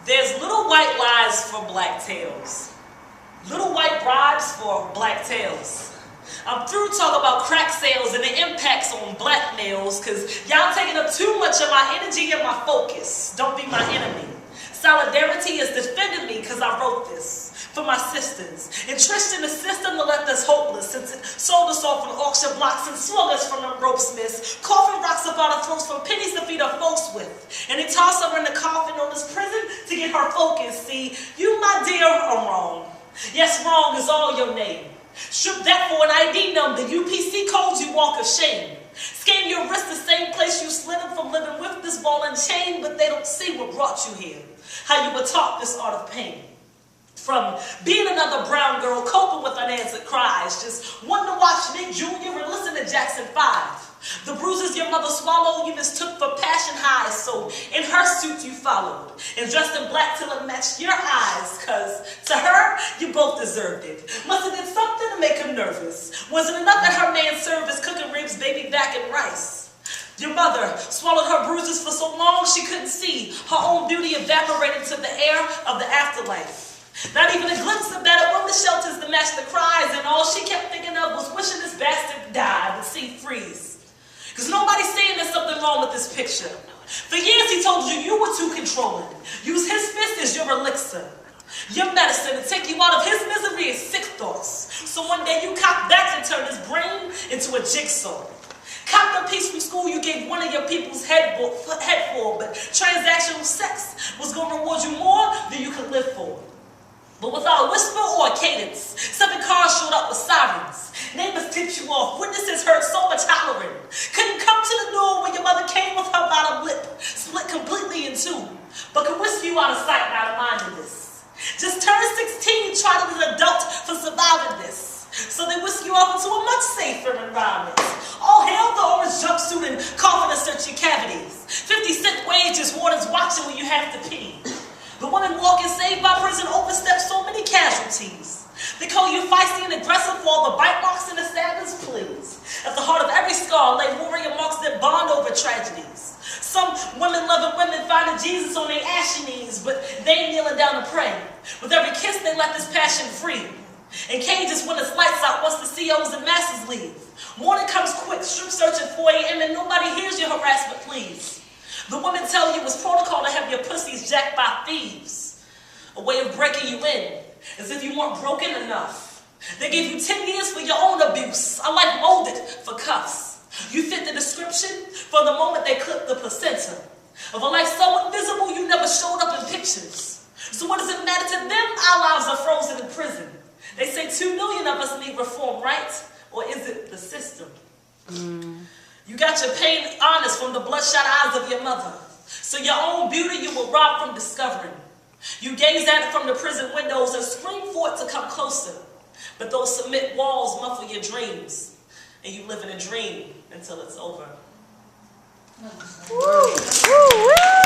There's little white lies for black tails. Little white bribes for black tails. I'm through talking about crack sales and the impacts on black males because y'all taking up too much of my energy and my focus. Don't be my enemy. Solidarity is defending me because I wrote this for my sisters. Entrenched in the system that left us hopeless since it sold us off on auction blocks and swung us from the rope smiths, coughing rocks up our throats for pennies to feed our folks with. And they toss her in the coffin on this prison to get her focused. See, you, my dear, are wrong. Yes, wrong is all your name. Strip that for an ID number, UPC codes you walk of shame. Scan your wrist the same place you slid them from living with this ball and chain, but they don't see what brought you here. How you were taught this art of pain. From being another brown girl coping with unanswered cries, just wanting to watch Nick Jr. and listen to Jackson 5. The bruises your mother swallowed you mistook for passion highs, so in her suit you followed, and dressed in black till it matched your eyes, cause to her, you both deserved it. Must have did something to make her nervous. Wasn't enough that her man service cooking ribs, baby back and rice. Your mother swallowed her bruises for so long she couldn't see. Her own beauty evaporated to the air of the afterlife. Not even a glimpse of that at women's shelters to match the cries, and all she kept thinking of was wishing this bastard died but see freeze. Because nobody's saying there's something wrong with this picture. For years he told you you were too controlling. Use his fist as your elixir. Your medicine to take you out of his misery is sick thoughts. So one day you copped that and turned his brain into a jigsaw. Copped a piece from school you gave one of your people's head for, but transactional sex was going to reward you more than you could live for. But without a whisper or a cadence, 7 cars showed up with sirens. Neighbors tipped you off. Witnesses heard so much hollering. Couldn't come to the door when your mother came with her bottom lip, split completely in two. But could whisk you out of sight and out of mind in this. Just turned 16, tried as an adult for surviving this. So they whisk you off into a much safer environment. All hail the orange jumpsuit and coffin to search your cavities. 50-cent wages, wardens watching when you have to pee. The woman walking saved by prison overstepped so many casualties. They call you feisty and aggressive for all the bite marks and the stabbings, please. At the heart of every scar lay warrior marks that bond over tragedies. Some women-loving women finding Jesus on their ashy knees, but they ain't kneeling down to pray. With every kiss, they let this passion free. In cages when it's lights out once the COs and masses leave. Morning comes quick, strip search at 4 a.m. and nobody hears your harassment pleas. The women tell you it's protocol to have your pussies jacked by thieves. A way of breaking you in, as if you weren't broken enough. They give you 10 years for your own abuse. I like molded for cuffs. You fit the description from the moment they clipped the placenta. Of a life so invisible you never showed up in pictures. So what does it matter to them? Our lives are frozen in prison. They say 2 million of us need reform, right? Or is it the system? You got your pain honest from the bloodshot eyes of your mother. So your own beauty you were robbed from discovering. You gaze at it from the prison windows and scream for it to come closer. But those cement walls muffle your dreams. And you live in a dream until it's over. Woo, woo, woo.